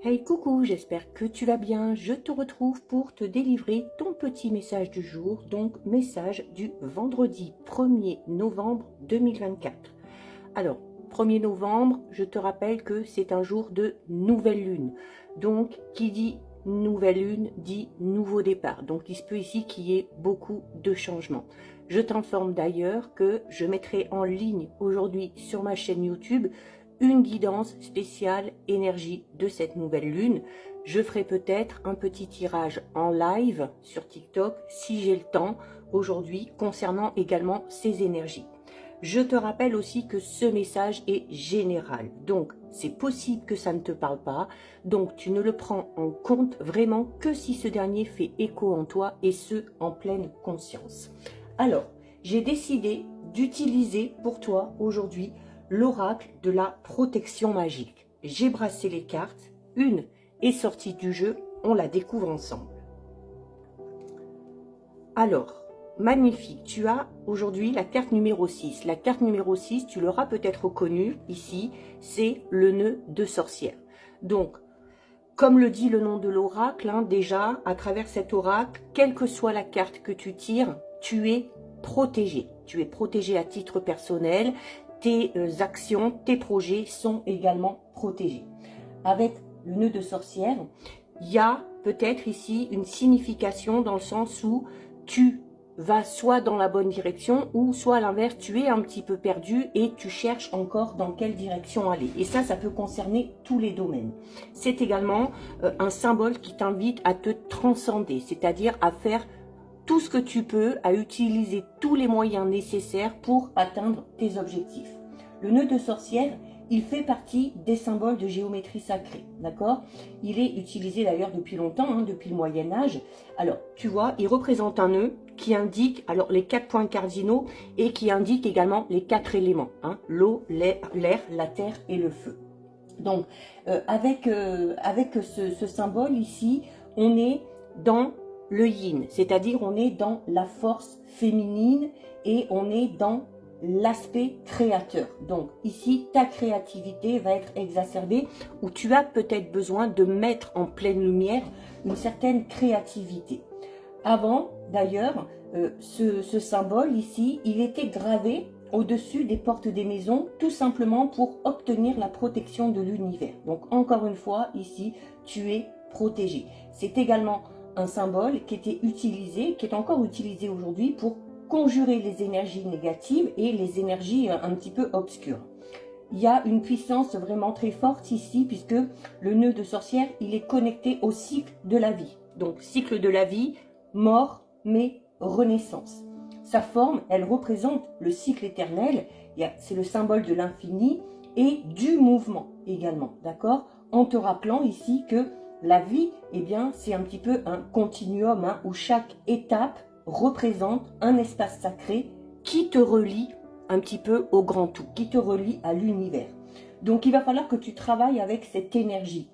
Hey coucou, j'espère que tu vas bien. Je te retrouve pour te délivrer ton petit message du jour, donc message du vendredi 1er novembre 2024. Alors, 1er novembre, je te rappelle que c'est un jour de nouvelle lune. Donc, qui dit nouvelle lune dit nouveau départ. Donc, il se peut ici qu'il y ait beaucoup de changements. Je t'informe d'ailleurs que je mettrai en ligne aujourd'hui sur ma chaîne YouTube une guidance spéciale énergie de cette nouvelle lune. Je ferai peut-être un petit tirage en live sur TikTok si j'ai le temps aujourd'hui concernant également ces énergies. Je te rappelle aussi que ce message est général, donc c'est possible que ça ne te parle pas, donc tu ne le prends en compte vraiment que si ce dernier fait écho en toi et ce en pleine conscience. Alors, j'ai décidé d'utiliser pour toi aujourd'hui l'oracle de la protection magique. J'ai brassé les cartes, une est sortie du jeu, on la découvre ensemble. Alors, magnifique, tu as aujourd'hui la carte numéro 6. La carte numéro 6, tu l'auras peut-être reconnue ici, c'est le nœud de sorcière. Donc, comme le dit le nom de l'oracle, déjà, à travers cet oracle, quelle que soit la carte que tu tires, tu es protégé. Tu es protégé à titre personnel. Tes actions, tes projets sont également protégés. Avec le nœud de sorcière, il y a peut-être ici une signification dans le sens où tu vas soit dans la bonne direction ou soit à l'inverse, tu es un petit peu perdu et tu cherches encore dans quelle direction aller. Et ça peut concerner tous les domaines. C'est également un symbole qui t'invite à te transcender, c'est-à-dire à faire tout ce que tu peux, à utiliser tous les moyens nécessaires pour atteindre tes objectifs. Le nœud de sorcière, il fait partie des symboles de géométrie sacrée, d'accord? Il est utilisé d'ailleurs depuis longtemps, depuis le Moyen-Âge. Alors, tu vois, il représente un nœud qui indique alors les 4 points cardinaux et qui indique également les 4 éléments, l'eau, l'air, la terre et le feu. Donc, avec ce symbole ici, on est dans le yin, c'est-à-dire on est dans la force féminine et on est dans l'aspect créateur. Donc ici, ta créativité va être exacerbée ou tu as peut-être besoin de mettre en pleine lumière une certaine créativité. Avant, d'ailleurs, ce symbole ici, il était gravé au-dessus des portes des maisons, tout simplement pour obtenir la protection de l'univers. Donc encore une fois, ici, tu es protégé. C'est également un symbole qui était utilisé, qui est encore utilisé aujourd'hui pour conjurer les énergies négatives et les énergies un petit peu obscures. Il y a une puissance vraiment très forte ici puisque le nœud de sorcière, il est connecté au cycle de la vie. Donc cycle de la vie, mort mais renaissance. Sa forme, elle représente le cycle éternel, c'est le symbole de l'infini et du mouvement également, d'accord? En te rappelant ici que la vie, eh bien, c'est un petit peu un continuum où chaque étape représente un espace sacré qui te relie un petit peu au grand tout, qui te relie à l'univers. Donc, il va falloir que tu travailles avec cette énergie.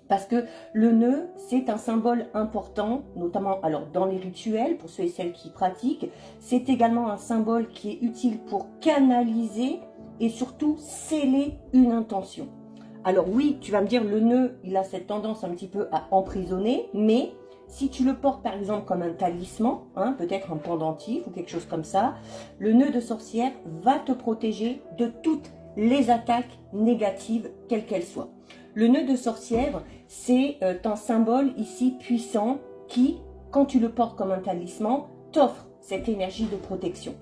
Parce que le nœud, c'est un symbole important, notamment alors dans les rituels, pour ceux et celles qui pratiquent. C'est également un symbole qui est utile pour canaliser et surtout sceller une intention. Alors oui, tu vas me dire, le nœud, il a cette tendance un petit peu à emprisonner, mais si tu le portes par exemple comme un talisman, peut-être un pendentif ou quelque chose comme ça, le nœud de sorcière va te protéger de toutes les attaques négatives, quelles qu'elles soient. Le nœud de sorcière, c'est un symbole ici puissant qui, quand tu le portes comme un talisman, t'offre cette énergie de protection.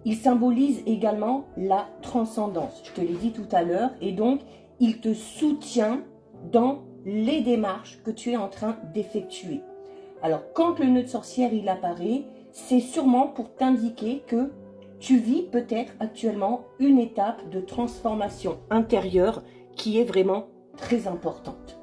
Il symbolise également la transcendance, je te l'ai dit tout à l'heure, et donc il te soutient dans les démarches que tu es en train d'effectuer. Alors, quand le nœud de sorcière, il apparaît, c'est sûrement pour t'indiquer que tu vis peut-être actuellement une étape de transformation intérieure qui est vraiment très importante.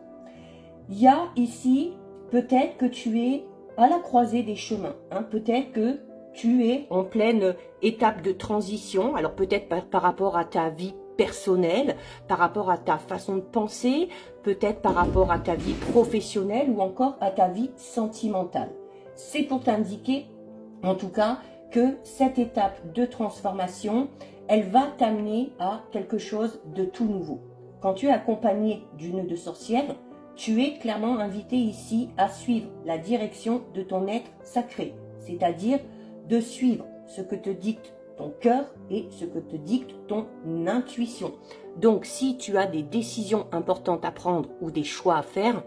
Il y a ici, peut-être que tu es à la croisée des chemins, peut-être que tu es en pleine étape de transition, alors peut-être par rapport à ta vie personnelle, par rapport à ta façon de penser, peut-être par rapport à ta vie professionnelle ou encore à ta vie sentimentale. C'est pour t'indiquer, en tout cas, que cette étape de transformation, elle va t'amener à quelque chose de tout nouveau. Quand tu es accompagné du nœud de sorcière, tu es clairement invité ici à suivre la direction de ton être sacré, c'est-à-dire de suivre ce que te dicte ton cœur et ce que te dicte ton intuition. Donc, si tu as des décisions importantes à prendre ou des choix à faire,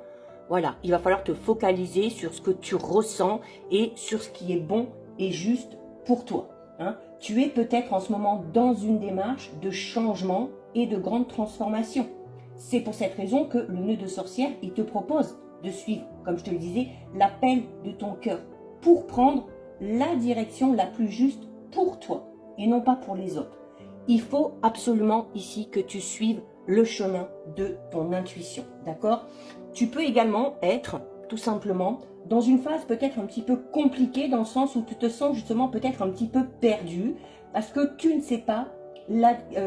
voilà, il va falloir te focaliser sur ce que tu ressens et sur ce qui est bon et juste pour toi. Hein. Tu es peut-être en ce moment dans une démarche de changement et de grande transformation. C'est pour cette raison que le nœud de sorcière, il te propose de suivre, comme je te le disais, l'appel de ton cœur pour prendre la direction la plus juste pour toi et non pas pour les autres. Il faut absolument ici que tu suives le chemin de ton intuition, d'accord? Tu peux également être tout simplement dans une phase peut-être un petit peu compliquée dans le sens où tu te sens justement peut-être un petit peu perdu parce que tu ne sais pas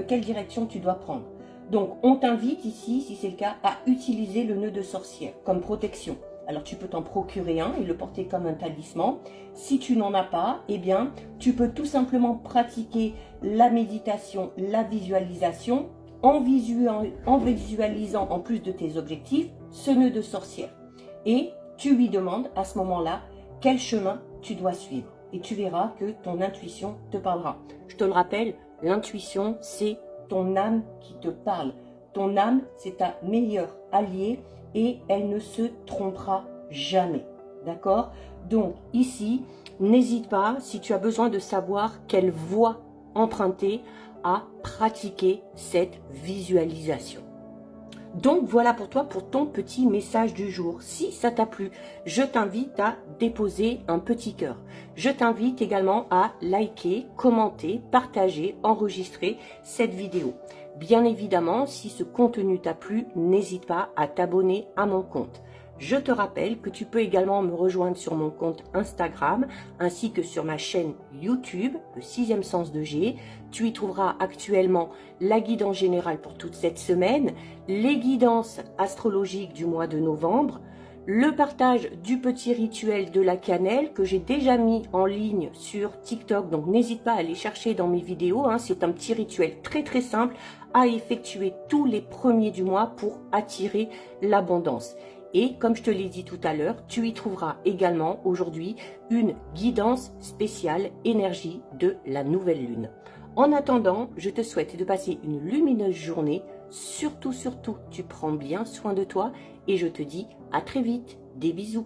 quelle direction tu dois prendre. Donc, on t'invite ici, si c'est le cas, à utiliser le nœud de sorcière comme protection. Alors, tu peux t'en procurer un et le porter comme un talisman. Si tu n'en as pas, eh bien, tu peux tout simplement pratiquer la méditation, la visualisation, en visualisant en plus de tes objectifs, ce nœud de sorcière. Et tu lui demandes à ce moment-là quel chemin tu dois suivre. Et tu verras que ton intuition te parlera. Je te le rappelle, l'intuition, c'est ton âme qui te parle. Ton âme, c'est ta meilleure alliée et elle ne se trompera jamais. D'accord? Donc ici, n'hésite pas, si tu as besoin de savoir quelle voie emprunter, à pratiquer cette visualisation. Donc voilà pour toi, pour ton petit message du jour. Si ça t'a plu, je t'invite à déposer un petit cœur. Je t'invite également à liker, commenter, partager, enregistrer cette vidéo. Bien évidemment, si ce contenu t'a plu, n'hésite pas à t'abonner à mon compte. Je te rappelle que tu peux également me rejoindre sur mon compte Instagram ainsi que sur ma chaîne YouTube, le 6e sens de G. Tu y trouveras actuellement la guidance générale pour toute cette semaine, les guidances astrologiques du mois de novembre, le partage du petit rituel de la cannelle que j'ai déjà mis en ligne sur TikTok. Donc n'hésite pas à aller chercher dans mes vidéos. Hein. C'est un petit rituel très très simple à effectuer tous les premiers du mois pour attirer l'abondance. Et comme je te l'ai dit tout à l'heure, tu y trouveras également aujourd'hui une guidance spéciale énergie de la nouvelle lune. En attendant, je te souhaite de passer une lumineuse journée. Surtout, tu prends bien soin de toi et je te dis à très vite. Des bisous.